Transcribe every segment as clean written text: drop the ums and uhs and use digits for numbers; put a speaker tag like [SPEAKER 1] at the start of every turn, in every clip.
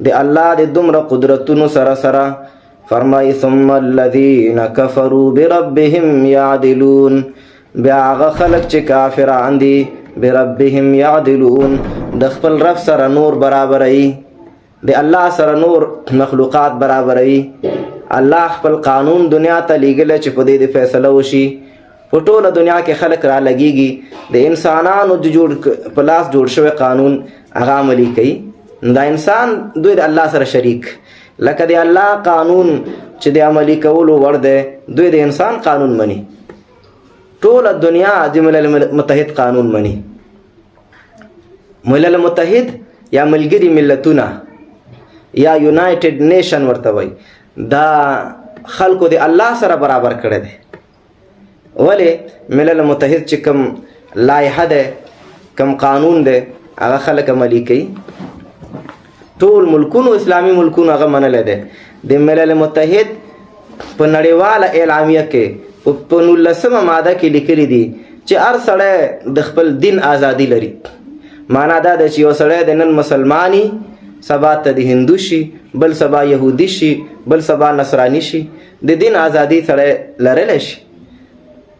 [SPEAKER 1] د الله د دومره قدرتونو سره سره فرمای ثم الذين كفروا بربهم يعدلون، بیا هغه خلک چې کافران دي بربهم يعدلون د خپل رب سره نور برابروي، د الله سره نور مخلوقات برابروي. الله خپل قانون دنیا ته لیږلی چې په دې د فیصله وشي. په ټوله دنیا کې خلک را لګیږي د انسانانو په لاس جوړ شوی قانون هغه عملي کوي. نو دا انسان دوی د الله سره شریک، لکه د الله قانون چې د عملي کولو وړ دی دوی د انسان قانون مني. ټوله دنیا د ملل متحد قانون مني. ملل متحد یا ملګري ملتونه یا یونایټډ نیشن ورته وایي، دا خلکو د الله سره برابر کړی دی. ولې ملل متحد چې کوم لایحه ده کوم قانون دی هغه خلک عملي کوي. ټول ملکونو اسلامي ملکونو هغه منلی دی. د ملل متحد په نړیواله اعلامیه کې په 19مه ماده کې لیکلي دي چې هر سړی د خپل دین ازادي لري. معنا دا ده چې یو سړی د نن مسلمانی سبا ته د هندو شي، بل سبا یهودي شي، بل سبا نصرانی شي، د دین ازادي سړی لرلی شي.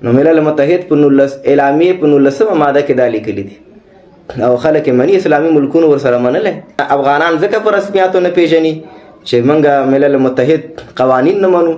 [SPEAKER 1] نو ملل متحد په اعلامیه په 19مه ماده کې دا لیکلي دي او خلک مني. اسلامي ملکونو ورسره منلی. افغانان ځکه په رسمیاتو نه پیژني چې موږ ملل متحد قوانین نه منو.